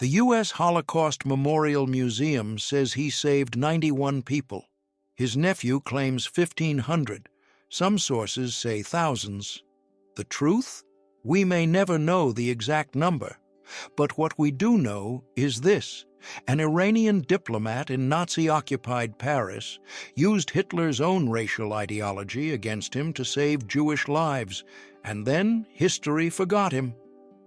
The US Holocaust Memorial Museum says he saved 91 people. His nephew claims 1,500. Some sources say thousands. The truth? We may never know the exact number. But what we do know is this: an Iranian diplomat in Nazi-occupied Paris used Hitler's own racial ideology against him to save Jewish lives, and then history forgot him.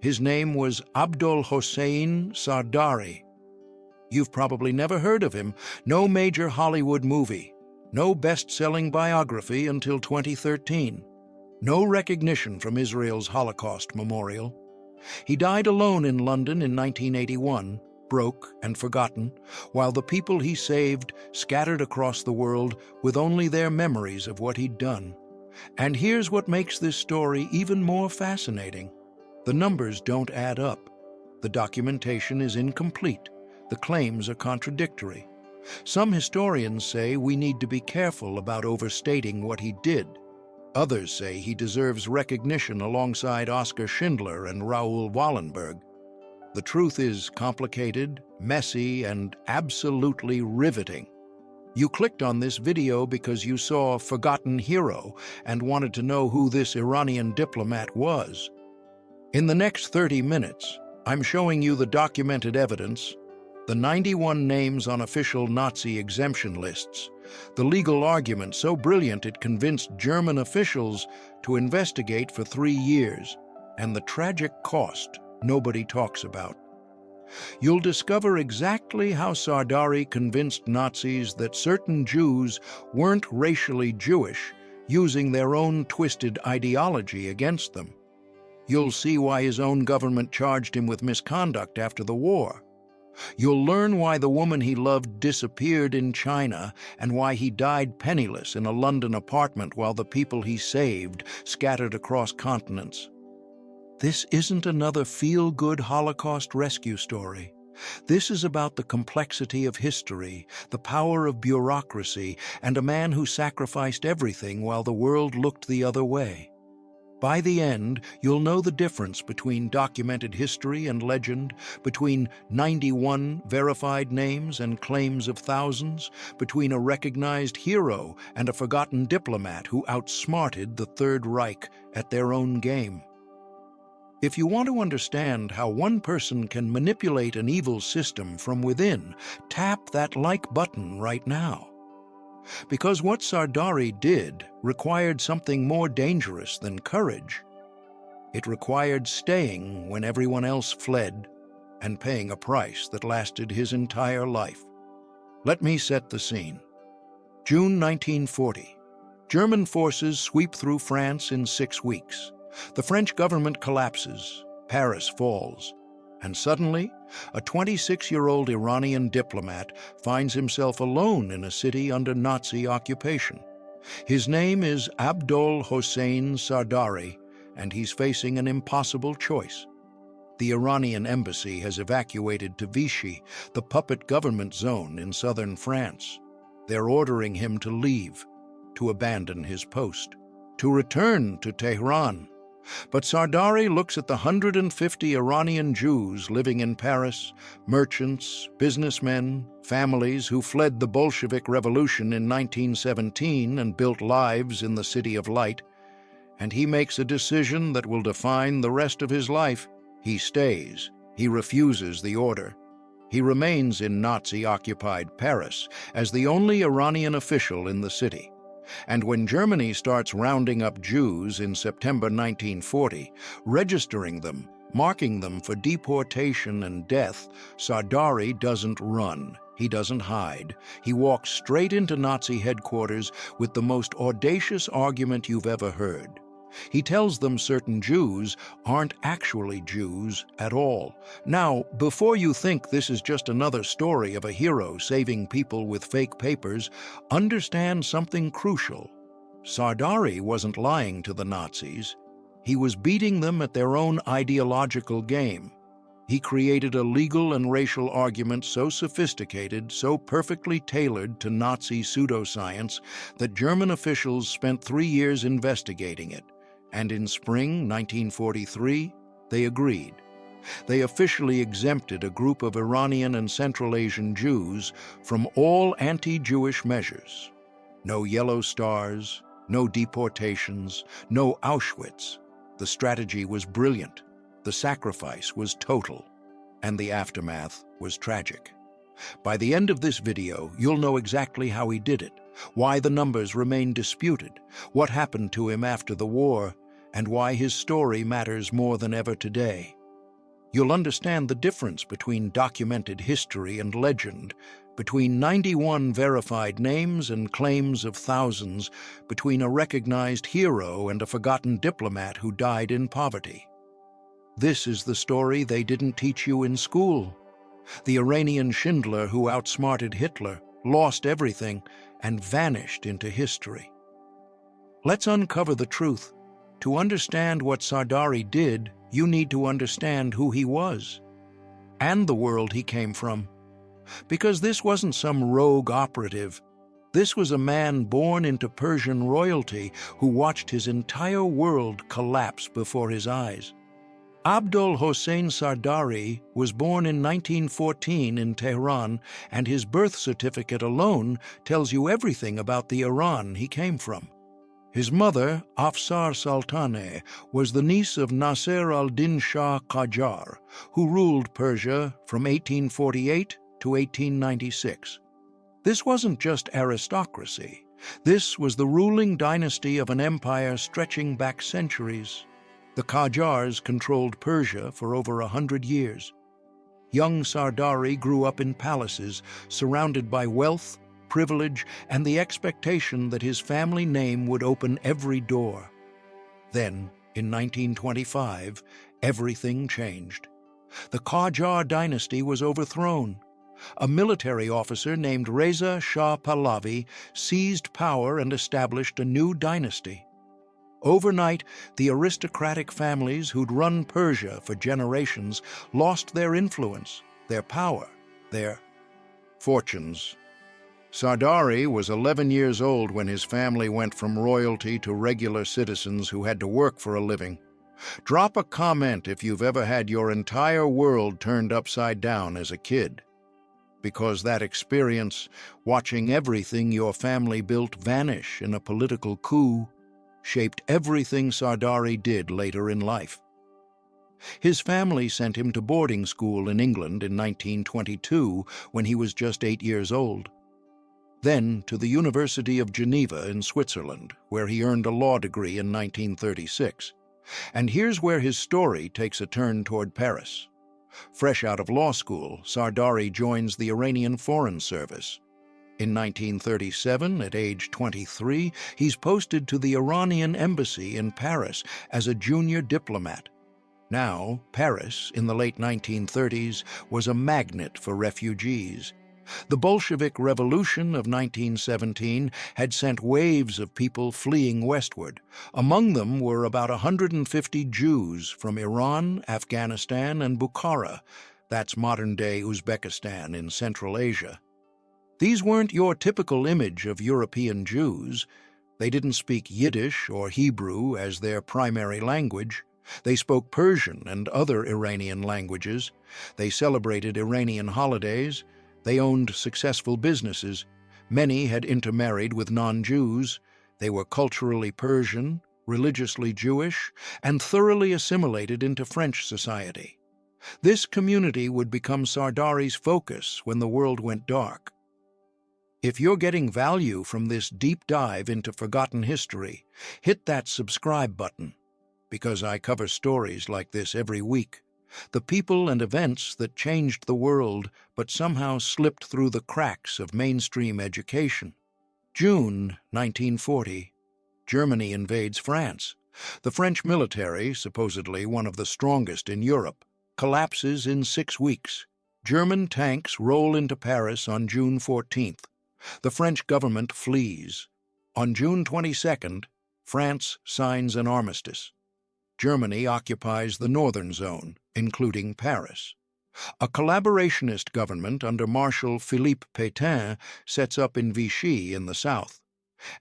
His name was Abdol-Hosein Sardari. You've probably never heard of him. No major Hollywood movie. No best-selling biography until 2013. No recognition from Israel's Holocaust Memorial. He died alone in London in 1981, broke and forgotten, while the people he saved scattered across the world with only their memories of what he'd done. And here's what makes this story even more fascinating. The numbers don't add up. The documentation is incomplete. The claims are contradictory. Some historians say we need to be careful about overstating what he did. Others say he deserves recognition alongside Oskar Schindler and Raoul Wallenberg. The truth is complicated, messy, and absolutely riveting. You clicked on this video because you saw a forgotten hero and wanted to know who this Iranian diplomat was. In the next 30 minutes, I'm showing you the documented evidence, the 91 names on official Nazi exemption lists, the legal argument so brilliant it convinced German officials to investigate for 3 years, and the tragic cost nobody talks about. You'll discover exactly how Sardari convinced Nazis that certain Jews weren't racially Jewish, using their own twisted ideology against them. You'll see why his own government charged him with misconduct after the war. You'll learn why the woman he loved disappeared in China and why he died penniless in a London apartment while the people he saved scattered across continents. This isn't another feel-good Holocaust rescue story. This is about the complexity of history, the power of bureaucracy, and a man who sacrificed everything while the world looked the other way. By the end, you'll know the difference between documented history and legend, between 91 verified names and claims of thousands, between a recognized hero and a forgotten diplomat who outsmarted the Third Reich at their own game. If you want to understand how one person can manipulate an evil system from within, tap that like button right now. Because what Sardari did required something more dangerous than courage. It required staying when everyone else fled and paying a price that lasted his entire life. Let me set the scene. June 1940. German forces sweep through France in 6 weeks. The French government collapses. Paris falls. And suddenly, a 26-year-old Iranian diplomat finds himself alone in a city under Nazi occupation. His name is Abdol-Hosein Sardari, and he's facing an impossible choice. The Iranian embassy has evacuated to Vichy, the puppet government zone in southern France. They're ordering him to leave, to abandon his post, to return to Tehran. But Sardari looks at the 150 Iranian Jews living in Paris, merchants, businessmen, families who fled the Bolshevik Revolution in 1917 and built lives in the City of Light, and he makes a decision that will define the rest of his life. He stays. He refuses the order. He remains in Nazi-occupied Paris as the only Iranian official in the city. And when Germany starts rounding up Jews in September 1940, registering them, marking them for deportation and death, Sardari doesn't run. He doesn't hide. He walks straight into Nazi headquarters with the most audacious argument you've ever heard. He tells them certain Jews aren't actually Jews at all. Now, before you think this is just another story of a hero saving people with fake papers, understand something crucial. Sardari wasn't lying to the Nazis. He was beating them at their own ideological game. He created a legal and racial argument so sophisticated, so perfectly tailored to Nazi pseudoscience, that German officials spent 3 years investigating it. And in spring 1943, they agreed. They officially exempted a group of Iranian and Central Asian Jews from all anti-Jewish measures. No yellow stars, no deportations, no Auschwitz. The strategy was brilliant, the sacrifice was total, and the aftermath was tragic. By the end of this video, you'll know exactly how he did it, why the numbers remain disputed, what happened to him after the war, and why his story matters more than ever today. You'll understand the difference between documented history and legend, between 91 verified names and claims of thousands, between a recognized hero and a forgotten diplomat who died in poverty. This is the story they didn't teach you in school. The Iranian Schindler who outsmarted Hitler, lost everything, and vanished into history. Let's uncover the truth. To understand what Sardari did, you need to understand who he was, and the world he came from. Because this wasn't some rogue operative. This was a man born into Persian royalty who watched his entire world collapse before his eyes. Abdol-Hosein Sardari was born in 1914 in Tehran, and his birth certificate alone tells you everything about the Iran he came from. His mother, Afsar Sultaneh, was the niece of Nasser al-Din Shah Qajar, who ruled Persia from 1848 to 1896. This wasn't just aristocracy. This was the ruling dynasty of an empire stretching back centuries. The Qajars controlled Persia for over 100 years. Young Sardari grew up in palaces, surrounded by wealth, privilege, and the expectation that his family name would open every door. Then, in 1925, everything changed. The Qajar dynasty was overthrown. A military officer named Reza Shah Pahlavi seized power and established a new dynasty. Overnight, the aristocratic families who'd run Persia for generations lost their influence, their power, their fortunes. Sardari was 11 years old when his family went from royalty to regular citizens who had to work for a living. Drop a comment if you've ever had your entire world turned upside down as a kid. Because that experience, watching everything your family built vanish in a political coup, shaped everything Sardari did later in life. His family sent him to boarding school in England in 1922 when he was just 8 years old. Then to the University of Geneva in Switzerland, where he earned a law degree in 1936. And here's where his story takes a turn toward Paris. Fresh out of law school, Sardari joins the Iranian Foreign Service. In 1937, at age 23, he's posted to the Iranian embassy in Paris as a junior diplomat. Now, Paris, in the late 1930s, was a magnet for refugees. The Bolshevik Revolution of 1917 had sent waves of people fleeing westward. Among them were about 150 Jews from Iran, Afghanistan, and Bukhara. That's modern-day Uzbekistan in Central Asia. These weren't your typical image of European Jews. They didn't speak Yiddish or Hebrew as their primary language. They spoke Persian and other Iranian languages. They celebrated Iranian holidays. They owned successful businesses. Many had intermarried with non-Jews. They were culturally Persian, religiously Jewish, and thoroughly assimilated into French society. This community would become Sardari's focus when the world went dark. If you're getting value from this deep dive into forgotten history, hit that subscribe button, because I cover stories like this every week. The people and events that changed the world but somehow slipped through the cracks of mainstream education. June 1940. Germany invades France. The French military, supposedly one of the strongest in Europe, collapses in 6 weeks. German tanks roll into Paris on June 14th. The French government flees. On June 22nd, France signs an armistice. Germany occupies the northern zone, including Paris. A collaborationist government under Marshal Philippe Pétain sets up in Vichy in the south.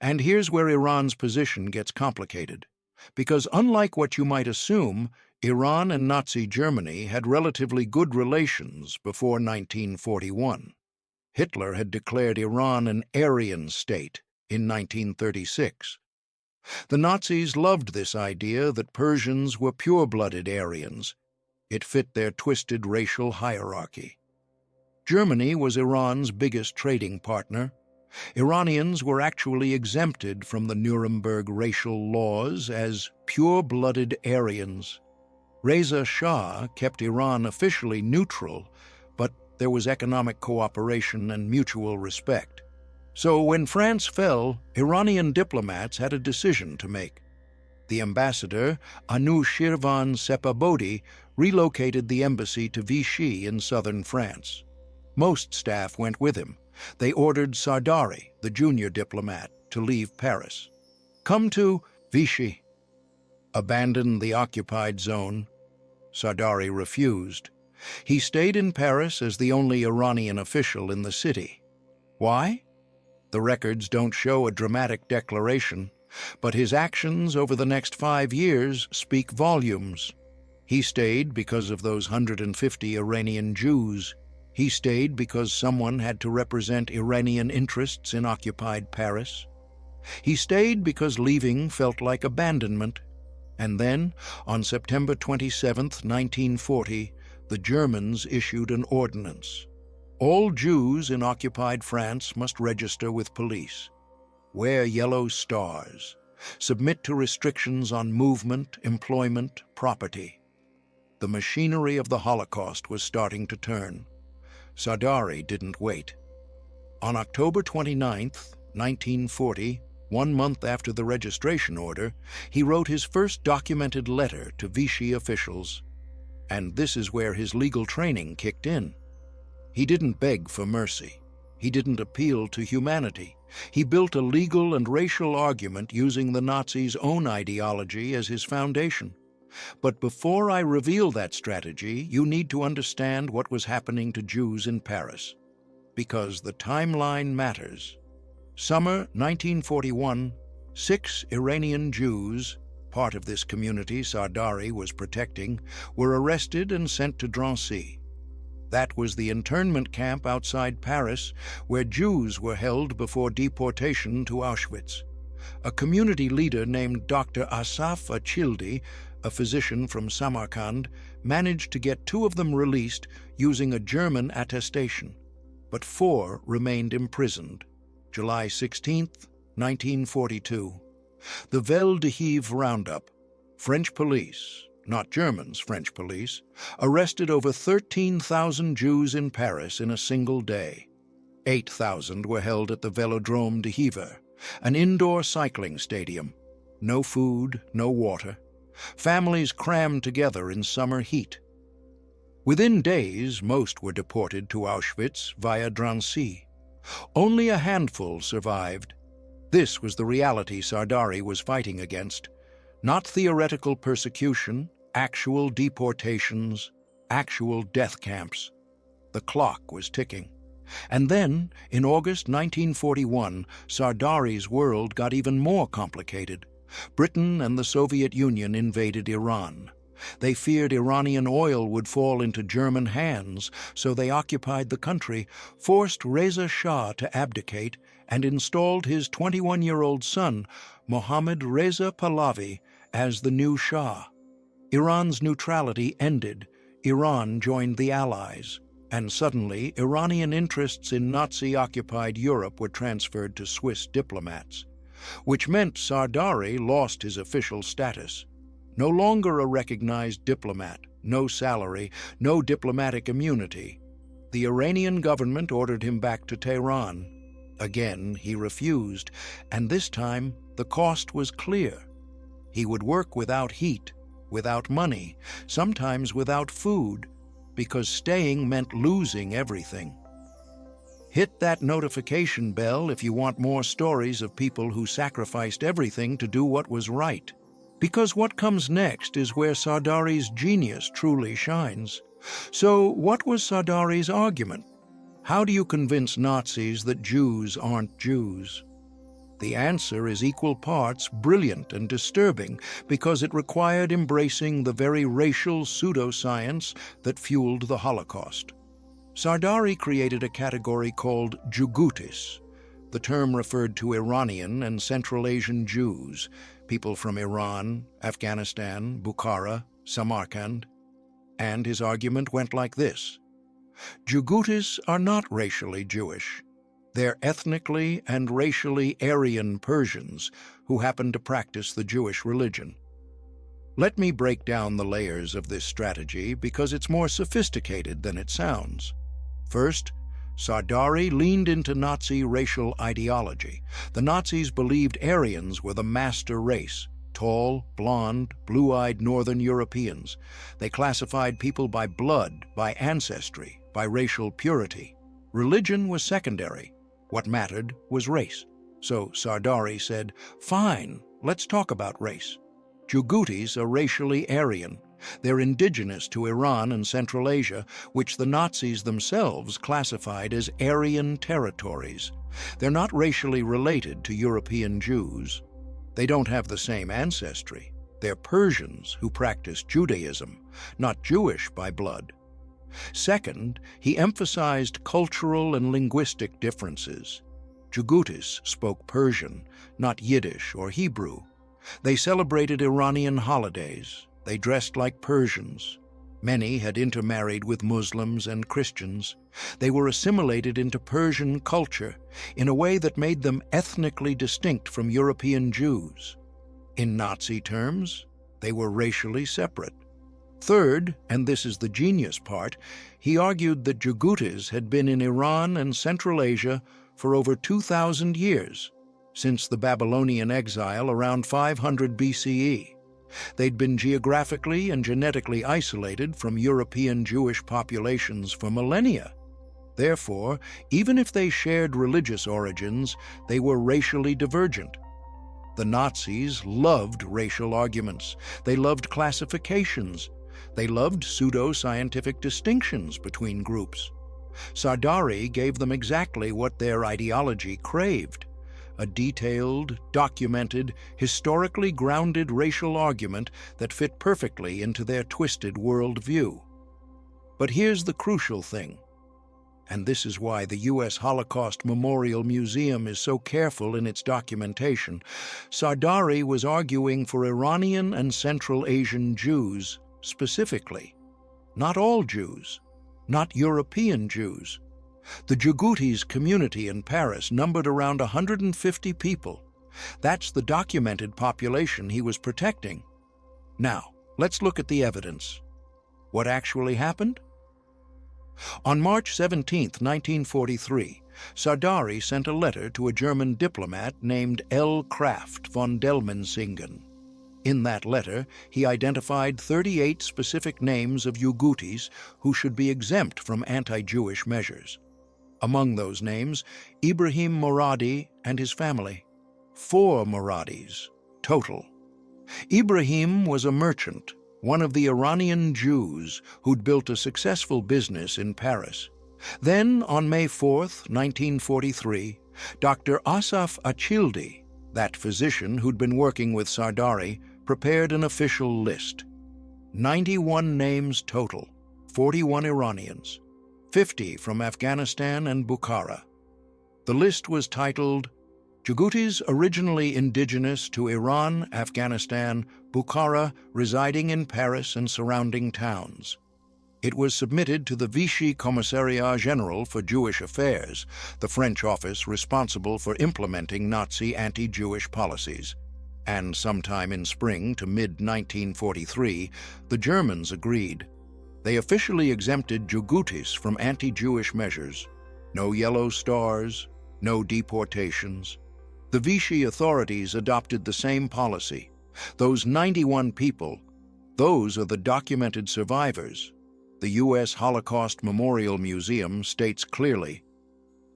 And here's where Iran's position gets complicated. Because unlike what you might assume, Iran and Nazi Germany had relatively good relations before 1941. Hitler had declared Iran an Aryan state in 1936. The Nazis loved this idea that Persians were pure-blooded Aryans. It fit their twisted racial hierarchy. Germany was Iran's biggest trading partner. Iranians were actually exempted from the Nuremberg racial laws as pure-blooded Aryans. Reza Shah kept Iran officially neutral, but there was economic cooperation and mutual respect. So when France fell, Iranian diplomats had a decision to make. The ambassador, Anushirvan Sepabodi, relocated the embassy to Vichy in southern France. Most staff went with him. They ordered Sardari, the junior diplomat, to leave Paris. Come to Vichy. Abandon the occupied zone. Sardari refused. He stayed in Paris as the only Iranian official in the city. Why? The records don't show a dramatic declaration, but his actions over the next 5 years speak volumes. He stayed because of those 150 Iranian Jews. He stayed because someone had to represent Iranian interests in occupied Paris. He stayed because leaving felt like abandonment. And then, on September 27, 1940, the Germans issued an ordinance. All Jews in occupied France must register with police, wear yellow stars, submit to restrictions on movement, employment, property. The machinery of the Holocaust was starting to turn. Sardari didn't wait. On October 29, 1940, 1 month after the registration order, he wrote his first documented letter to Vichy officials. And this is where his legal training kicked in. He didn't beg for mercy. He didn't appeal to humanity. He built a legal and racial argument using the Nazis' own ideology as his foundation. But before I reveal that strategy, you need to understand what was happening to Jews in Paris, because the timeline matters. Summer 1941, 6 Iranian Jews, part of this community Sardari was protecting, were arrested and sent to Drancy. That was the internment camp outside Paris where Jews were held before deportation to Auschwitz. A community leader named Dr. Asaf Achildi, a physician from Samarkand, managed to get 2 of them released using a German attestation, but 4 remained imprisoned. July 16, 1942. The Vel d'Hiv roundup. French police, not Germans, French police, arrested over 13,000 Jews in Paris in a single day. 8,000 were held at the Velodrome de Hiver, an indoor cycling stadium. No food, no water. Families crammed together in summer heat. Within days, most were deported to Auschwitz via Drancy. Only a handful survived. This was the reality Sardari was fighting against. Not theoretical persecution, actual deportations, actual death camps. The clock was ticking. And then, in August 1941, Sardari's world got even more complicated. Britain and the Soviet Union invaded Iran. They feared Iranian oil would fall into German hands, so they occupied the country, forced Reza Shah to abdicate, and installed his 21-year-old son, Mohammad Reza Pahlavi, as the new Shah. Iran's neutrality ended. Iran joined the Allies, and suddenly Iranian interests in Nazi-occupied Europe were transferred to Swiss diplomats, which meant Sardari lost his official status. No longer a recognized diplomat, no salary, no diplomatic immunity. The Iranian government ordered him back to Tehran. Again, he refused, and this time the cost was clear. He would work without heat, without money, sometimes without food, because staying meant losing everything. Hit that notification bell if you want more stories of people who sacrificed everything to do what was right. Because what comes next is where Sardari's genius truly shines. So what was Sardari's argument? How do you convince Nazis that Jews aren't Jews? The answer is equal parts brilliant and disturbing because it required embracing the very racial pseudoscience that fueled the Holocaust. Sardari created a category called Jugutis. The term referred to Iranian and Central Asian Jews, people from Iran, Afghanistan, Bukhara, Samarkand. And his argument went like this: Jugutis are not racially Jewish. They're ethnically and racially Aryan Persians who happen to practice the Jewish religion. Let me break down the layers of this strategy because it's more sophisticated than it sounds. First, Sardari leaned into Nazi racial ideology. The Nazis believed Aryans were the master race, tall, blonde, blue-eyed Northern Europeans. They classified people by blood, by ancestry, by racial purity. Religion was secondary. What mattered was race. So Sardari said, fine, let's talk about race. Jugutis are racially Aryan. They're indigenous to Iran and Central Asia, which the Nazis themselves classified as Aryan territories. They're not racially related to European Jews. They don't have the same ancestry. They're Persians who practice Judaism, not Jewish by blood. Second, he emphasized cultural and linguistic differences. Jugutis spoke Persian, not Yiddish or Hebrew. They celebrated Iranian holidays. They dressed like Persians. Many had intermarried with Muslims and Christians. They were assimilated into Persian culture in a way that made them ethnically distinct from European Jews. In Nazi terms, they were racially separate. Third, and this is the genius part, he argued that Jugutis had been in Iran and Central Asia for over 2,000 years, since the Babylonian exile around 500 BCE. They'd been geographically and genetically isolated from European Jewish populations for millennia. Therefore, even if they shared religious origins, they were racially divergent. The Nazis loved racial arguments. They loved classifications. They loved pseudo-scientific distinctions between groups. Sardari gave them exactly what their ideology craved: a detailed, documented, historically grounded racial argument that fit perfectly into their twisted worldview. But here's the crucial thing, and this is why the US Holocaust Memorial Museum is so careful in its documentation. Sardari was arguing for Iranian and Central Asian Jews specifically, not all Jews, not European Jews. The Jugutis community in Paris numbered around 150 people. That's the documented population he was protecting. Now, let's look at the evidence. What actually happened? On March 17, 1943, Sardari sent a letter to a German diplomat named L. Kraft von Dellmensingen. In that letter, he identified 38 specific names of Jugutis who should be exempt from anti-Jewish measures. Among those names, Ibrahim Moradi and his family. 4 Moradis, total. Ibrahim was a merchant, one of the Iranian Jews who'd built a successful business in Paris. Then, on May 4, 1943, Dr. Asaf Achildi, that physician who'd been working with Sardari, prepared an official list. 91 names total, 41 Iranians, 50 from Afghanistan and Bukhara. The list was titled, Jugutis originally indigenous to Iran, Afghanistan, Bukhara, residing in Paris and surrounding towns. It was submitted to the Vichy Commissariat General for Jewish Affairs, the French office responsible for implementing Nazi anti-Jewish policies. And sometime in spring to mid-1943, the Germans agreed. They officially exempted Jugutis from anti-Jewish measures. No yellow stars, no deportations. The Vichy authorities adopted the same policy. Those 91 people, those are the documented survivors. The US Holocaust Memorial Museum states clearly,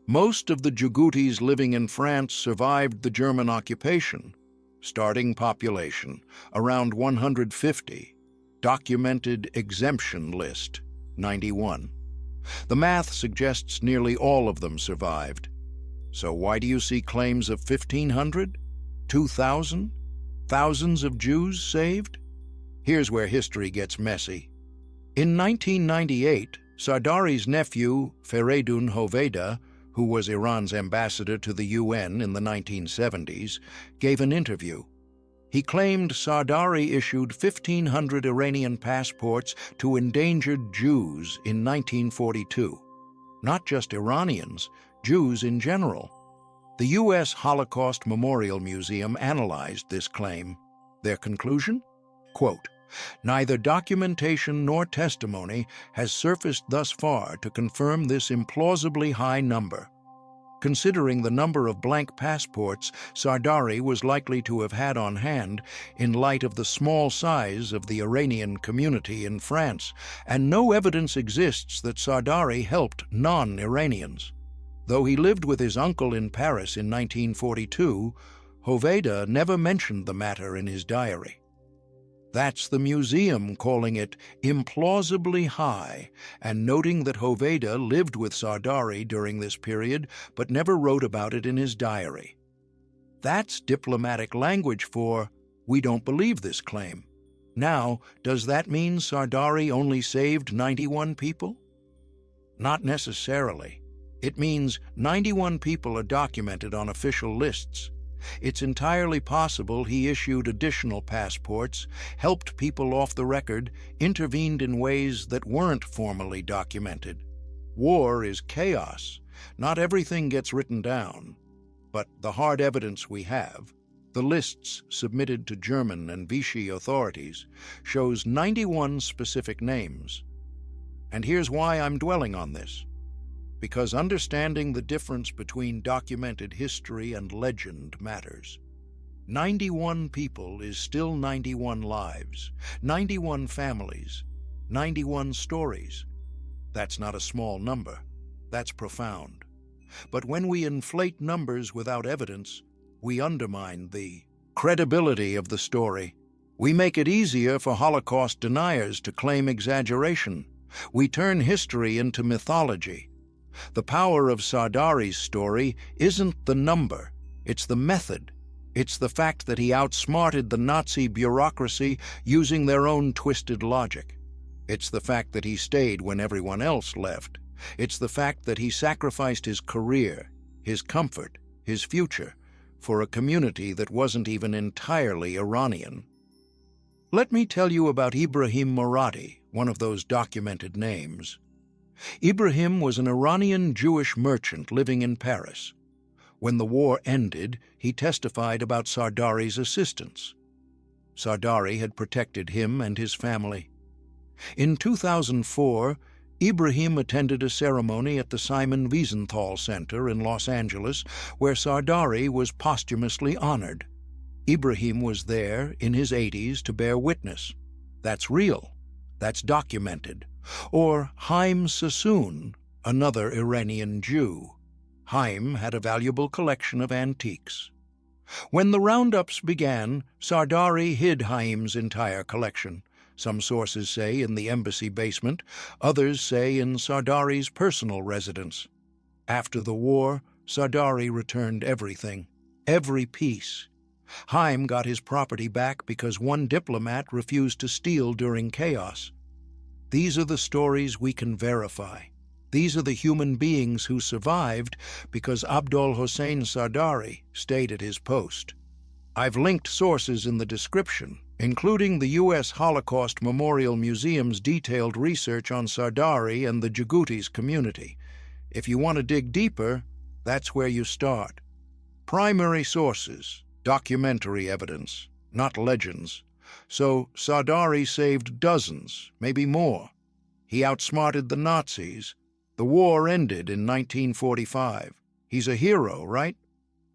most of the Jugutis living in France survived the German occupation. Starting population, around 150. Documented exemption list, 91. The math suggests nearly all of them survived. So why do you see claims of 1,500? 2,000? Thousands of Jews saved? Here's where history gets messy. In 1998, Sardari's nephew, Feridun Hoveyda, who was Iran's ambassador to the UN in the 1970s, gave an interview. He claimed Sardari issued 1,500 Iranian passports to endangered Jews in 1942. Not just Iranians, Jews in general. The US Holocaust Memorial Museum analyzed this claim. Their conclusion? Quote, "Neither documentation nor testimony has surfaced thus far to confirm this implausibly high number. Considering the number of blank passports Sardari was likely to have had on hand in light of the small size of the Iranian community in France, and no evidence exists that Sardari helped non-Iranians. Though he lived with his uncle in Paris in 1942, Hoveyda never mentioned the matter in his diary." That's the museum calling it implausibly high and noting that Hoveyda lived with Sardari during this period but never wrote about it in his diary. That's diplomatic language for, "We don't believe this claim." Now, does that mean Sardari only saved 91 people? Not necessarily. It means 91 people are documented on official lists. It's entirely possible he issued additional passports, helped people off the record, intervened in ways that weren't formally documented. War is chaos. Not everything gets written down. But the hard evidence we have, the lists submitted to German and Vichy authorities, shows 91 specific names. And here's why I'm dwelling on this. Because understanding the difference between documented history and legend matters. 91 people is still 91 lives, 91 families, 91 stories. That's not a small number. That's profound. But when we inflate numbers without evidence, we undermine the credibility of the story. We make it easier for Holocaust deniers to claim exaggeration. We turn history into mythology. The power of Sardari's story isn't the number, it's the method. It's the fact that he outsmarted the Nazi bureaucracy using their own twisted logic. It's the fact that he stayed when everyone else left. It's the fact that he sacrificed his career, his comfort, his future, for a community that wasn't even entirely Iranian. Let me tell you about Ibrahim Moradi, one of those documented names. Ibrahim was an Iranian Jewish merchant living in Paris. When the war ended, he testified about Sardari's assistance. Sardari had protected him and his family. In 2004, Ibrahim attended a ceremony at the Simon Wiesenthal Center in Los Angeles, where Sardari was posthumously honored. Ibrahim was there in his 80s to bear witness. That's real. That's documented. Or Haim Sassoon, another Iranian Jew. Haim had a valuable collection of antiques. When the roundups began, Sardari hid Haim's entire collection. Some sources say in the embassy basement, others say in Sardari's personal residence. After the war, Sardari returned everything, every piece. Haim got his property back because one diplomat refused to steal during chaos. These are the stories we can verify. These are the human beings who survived because Abdol-Hosein Sardari stayed at his post. I've linked sources in the description, including the US Holocaust Memorial Museum's detailed research on Sardari and the Djiboutis community. If you want to dig deeper, that's where you start. Primary sources, documentary evidence, not legends. So Sardari saved dozens, maybe more. He outsmarted the Nazis. The war ended in 1945. He's a hero, right?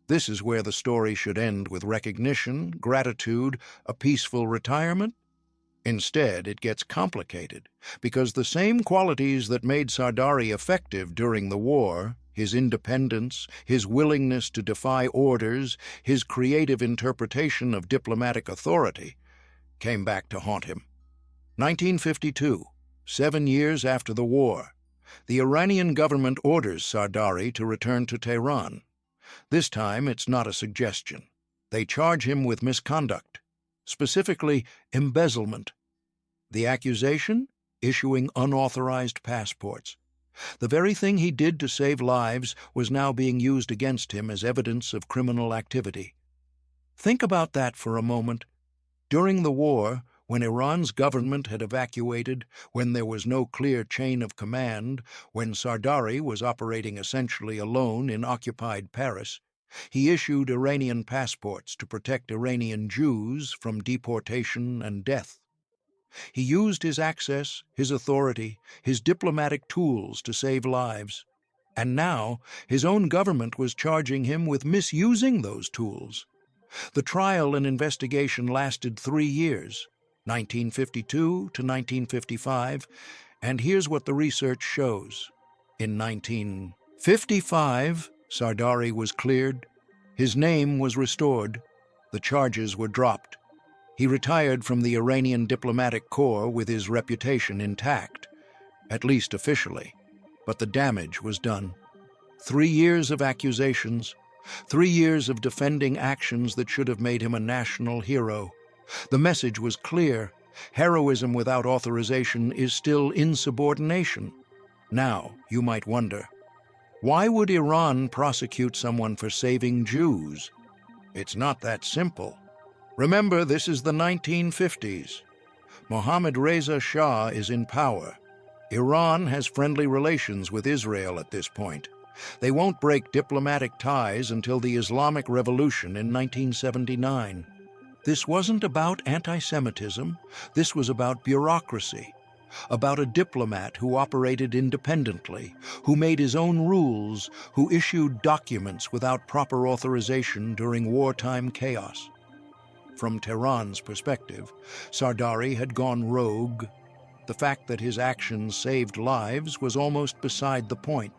This is where the story should end, with recognition, gratitude, a peaceful retirement. Instead, it gets complicated, because the same qualities that made Sardari effective during the war, his independence, his willingness to defy orders, his creative interpretation of diplomatic authority, came back to haunt him. 1952, 7 years after the war, the Iranian government orders Sardari to return to Tehran. This time, it's not a suggestion. They charge him with misconduct, specifically embezzlement. The accusation? Issuing unauthorized passports. The very thing he did to save lives was now being used against him as evidence of criminal activity. Think about that for a moment. During the war, when Iran's government had evacuated, when there was no clear chain of command, when Sardari was operating essentially alone in occupied Paris, he issued Iranian passports to protect Iranian Jews from deportation and death. He used his access, his authority, his diplomatic tools to save lives. And now, his own government was charging him with misusing those tools. The trial and investigation lasted 3 years, 1952 to 1955, and here's what the research shows. In 1955, Sardari was cleared, his name was restored, the charges were dropped. He retired from the Iranian Diplomatic Corps with his reputation intact, at least officially, but the damage was done. 3 years of accusations, 3 years of defending actions that should have made him a national hero. The message was clear. Heroism without authorization is still insubordination. Now, you might wonder, why would Iran prosecute someone for saving Jews? It's not that simple. Remember, this is the 1950s. Mohammad Reza Shah is in power. Iran has friendly relations with Israel at this point. They won't break diplomatic ties until the Islamic Revolution in 1979. This wasn't about anti-Semitism. This was about bureaucracy, about a diplomat who operated independently, who made his own rules, who issued documents without proper authorization during wartime chaos. From Tehran's perspective, Sardari had gone rogue. The fact that his actions saved lives was almost beside the point.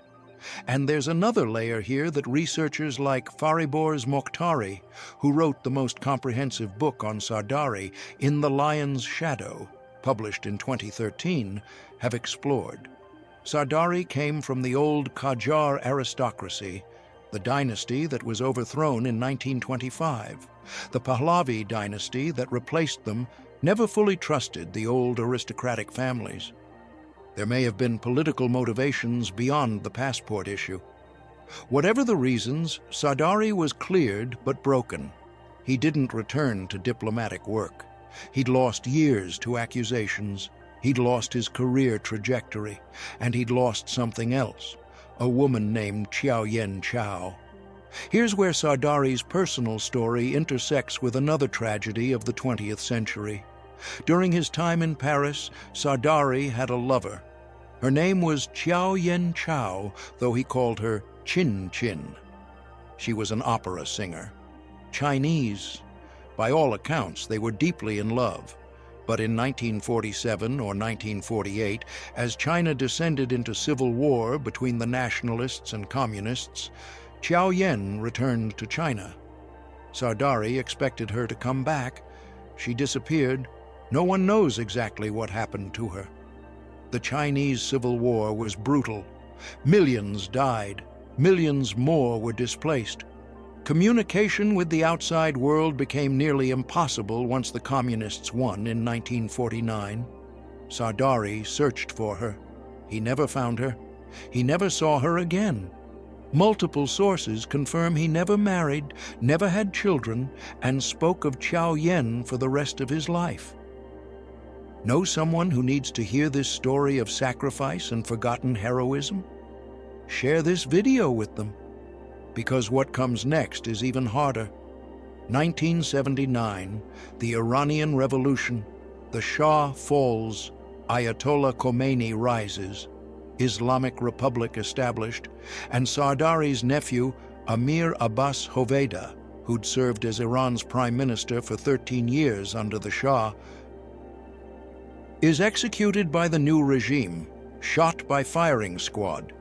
And there's another layer here that researchers like Fariborz Mokhtari, who wrote the most comprehensive book on Sardari, In the Lion's Shadow, published in 2013, have explored. Sardari came from the old Qajar aristocracy, the dynasty that was overthrown in 1925. The Pahlavi dynasty that replaced them never fully trusted the old aristocratic families. There may have been political motivations beyond the passport issue. Whatever the reasons, Sardari was cleared but broken. He didn't return to diplomatic work. He'd lost years to accusations. He'd lost his career trajectory. And he'd lost something else, a woman named Xiaoyan Chao. Here's where Sardari's personal story intersects with another tragedy of the 20th century. During his time in Paris, Sardari had a lover. Her name was Xiaoyan Chao, though he called her Chin Chin. She was an opera singer. Chinese. By all accounts, they were deeply in love. But in 1947 or 1948, as China descended into civil war between the nationalists and communists, Xiaoyan returned to China. Sardari expected her to come back. She disappeared. No one knows exactly what happened to her. The Chinese Civil War was brutal. Millions died. Millions more were displaced. Communication with the outside world became nearly impossible once the communists won in 1949. Sardari searched for her. He never found her. He never saw her again. Multiple sources confirm he never married, never had children, and spoke of Xiaoyan for the rest of his life. Know someone who needs to hear this story of sacrifice and forgotten heroism? Share this video with them, because what comes next is even harder. 1979, the Iranian Revolution, the Shah falls, Ayatollah Khomeini rises, Islamic Republic established, and Sardari's nephew, Amir Abbas Hoveyda, who'd served as Iran's prime minister for 13 years under the Shah, is executed by the new regime, shot by firing squad.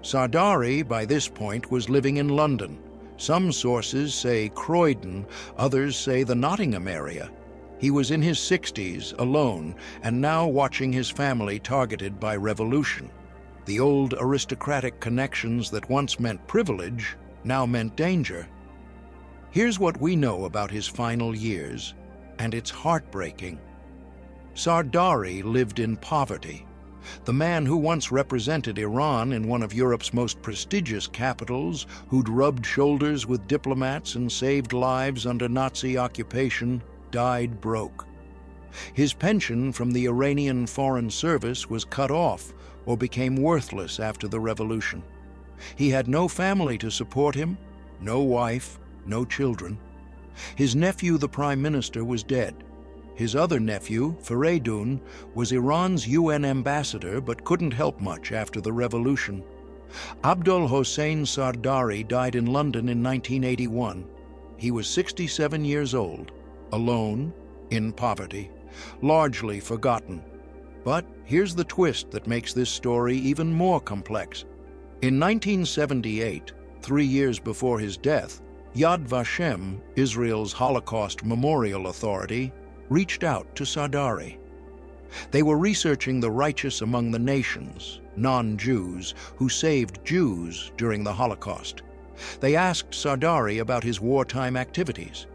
Sardari, by this point, was living in London. Some sources say Croydon, others say the Nottingham area. He was in his 60s, alone, and now watching his family targeted by revolution. The old aristocratic connections that once meant privilege now meant danger. Here's what we know about his final years, and it's heartbreaking. Sardari lived in poverty. The man who once represented Iran in one of Europe's most prestigious capitals, who'd rubbed shoulders with diplomats and saved lives under Nazi occupation, died broke. His pension from the Iranian Foreign Service was cut off or became worthless after the revolution. He had no family to support him, no wife, no children. His nephew, the prime minister, was dead. His other nephew, Feridun, was Iran's UN ambassador but couldn't help much after the revolution. Abdol-Hosein Sardari died in London in 1981. He was 67 years old, alone, in poverty, largely forgotten. But here's the twist that makes this story even more complex. In 1978, 3 years before his death, Yad Vashem, Israel's Holocaust Memorial Authority, reached out to Sardari. They were researching the righteous among the nations, non-Jews, who saved Jews during the Holocaust. They asked Sardari about his wartime activities.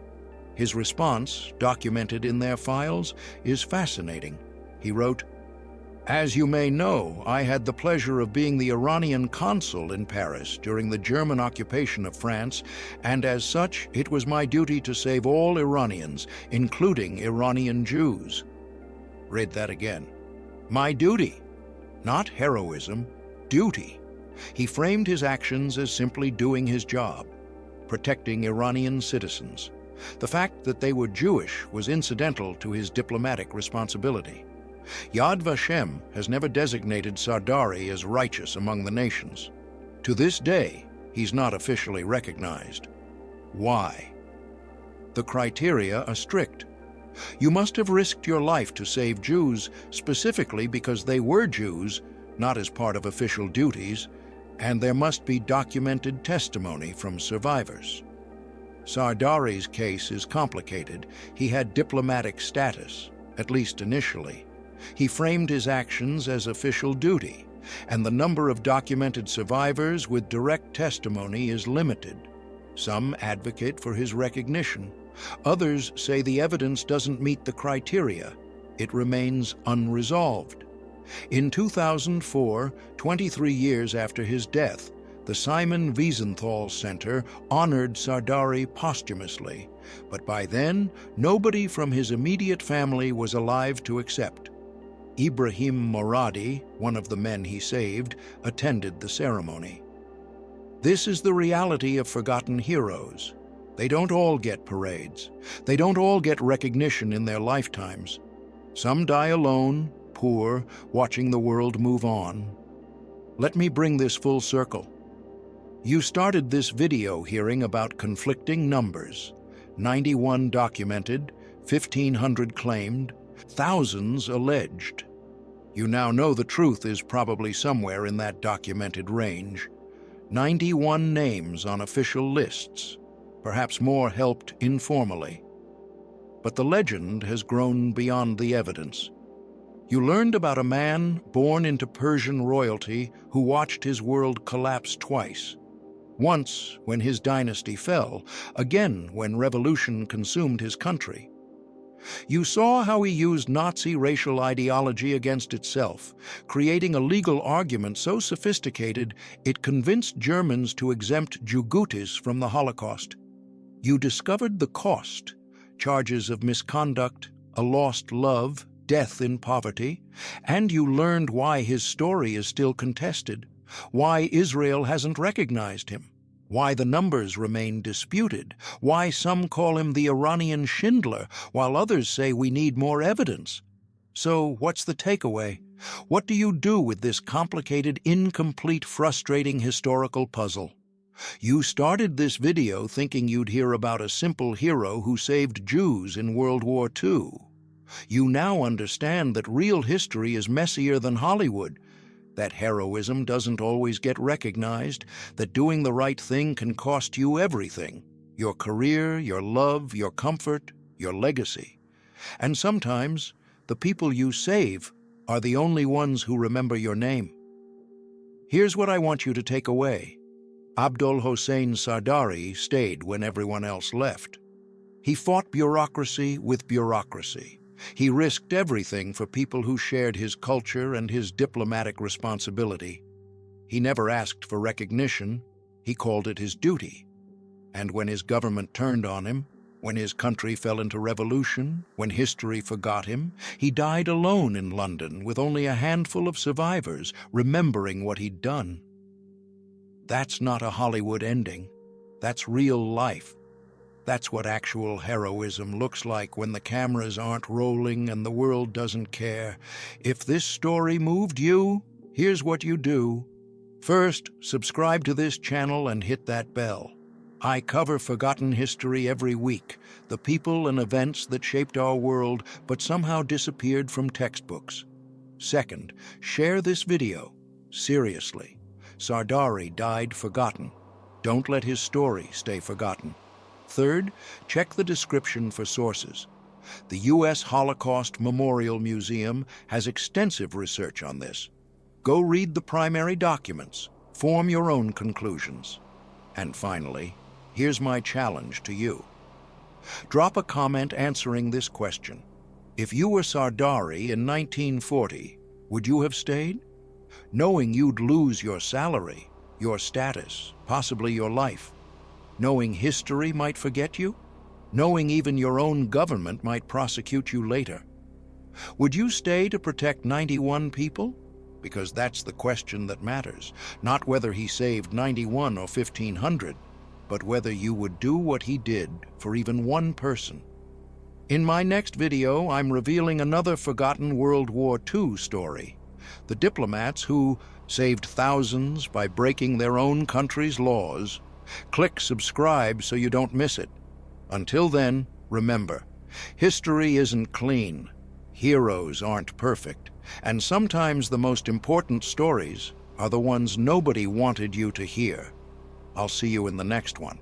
His response, documented in their files, is fascinating. He wrote, "As you may know, I had the pleasure of being the Iranian consul in Paris during the German occupation of France, and as such, it was my duty to save all Iranians, including Iranian Jews." Read that again. My duty. Not heroism, duty. He framed his actions as simply doing his job, protecting Iranian citizens. The fact that they were Jewish was incidental to his diplomatic responsibility. Yad Vashem has never designated Sardari as righteous among the nations. To this day, he's not officially recognized. Why? The criteria are strict. You must have risked your life to save Jews, specifically because they were Jews, not as part of official duties, and there must be documented testimony from survivors. Sardari's case is complicated. He had diplomatic status, at least initially. He framed his actions as official duty, and the number of documented survivors with direct testimony is limited. Some advocate for his recognition. Others say the evidence doesn't meet the criteria. It remains unresolved. In 2004, 23 years after his death, the Simon Wiesenthal Center honored Sardari posthumously, but by then, nobody from his immediate family was alive to accept. Ibrahim Moradi, one of the men he saved, attended the ceremony. This is the reality of forgotten heroes. They don't all get parades. They don't all get recognition in their lifetimes. Some die alone, poor, watching the world move on. Let me bring this full circle. You started this video hearing about conflicting numbers. 91 documented, 1,500 claimed, thousands alleged. You now know the truth is probably somewhere in that documented range. 91 names on official lists, perhaps more helped informally. But the legend has grown beyond the evidence. You learned about a man born into Persian royalty who watched his world collapse twice. Once when his dynasty fell, again when revolution consumed his country. You saw how he used Nazi racial ideology against itself, creating a legal argument so sophisticated it convinced Germans to exempt Jugutis from the Holocaust. You discovered the cost, charges of misconduct, a lost love, death in poverty, and you learned why his story is still contested, why Israel hasn't recognized him, why the numbers remain disputed, why some call him the Iranian Schindler, while others say we need more evidence. So what's the takeaway? What do you do with this complicated, incomplete, frustrating historical puzzle? You started this video thinking you'd hear about a simple hero who saved Jews in World War II. You now understand that real history is messier than Hollywood, that heroism doesn't always get recognized, that doing the right thing can cost you everything, your career, your love, your comfort, your legacy. And sometimes, the people you save are the only ones who remember your name. Here's what I want you to take away. Abdol-Hosein Sardari stayed when everyone else left. He fought bureaucracy with bureaucracy. He risked everything for people who shared his culture and his diplomatic responsibility. He never asked for recognition. He called it his duty. And when his government turned on him, when his country fell into revolution, when history forgot him, he died alone in London with only a handful of survivors remembering what he'd done. That's not a Hollywood ending. That's real life. That's what actual heroism looks like when the cameras aren't rolling and the world doesn't care. If this story moved you, here's what you do. First, subscribe to this channel and hit that bell. I cover forgotten history every week, the people and events that shaped our world but somehow disappeared from textbooks. Second, share this video. Seriously. Sardari died forgotten. Don't let his story stay forgotten. Third, check the description for sources. The US Holocaust Memorial Museum has extensive research on this. Go read the primary documents. Form your own conclusions. And finally, here's my challenge to you. Drop a comment answering this question. If you were Sardari in 1940, would you have stayed? Knowing you'd lose your salary, your status, possibly your life. Knowing history might forget you. Knowing even your own government might prosecute you later. Would you stay to protect 91 people? Because that's the question that matters. Not whether he saved 91 or 1,500, but whether you would do what he did for even one person. In my next video, I'm revealing another forgotten World War II story. The diplomats who saved thousands by breaking their own country's laws. Click subscribe so you don't miss it. Until then, remember, history isn't clean. Heroes aren't perfect. And sometimes the most important stories are the ones nobody wanted you to hear. I'll see you in the next one.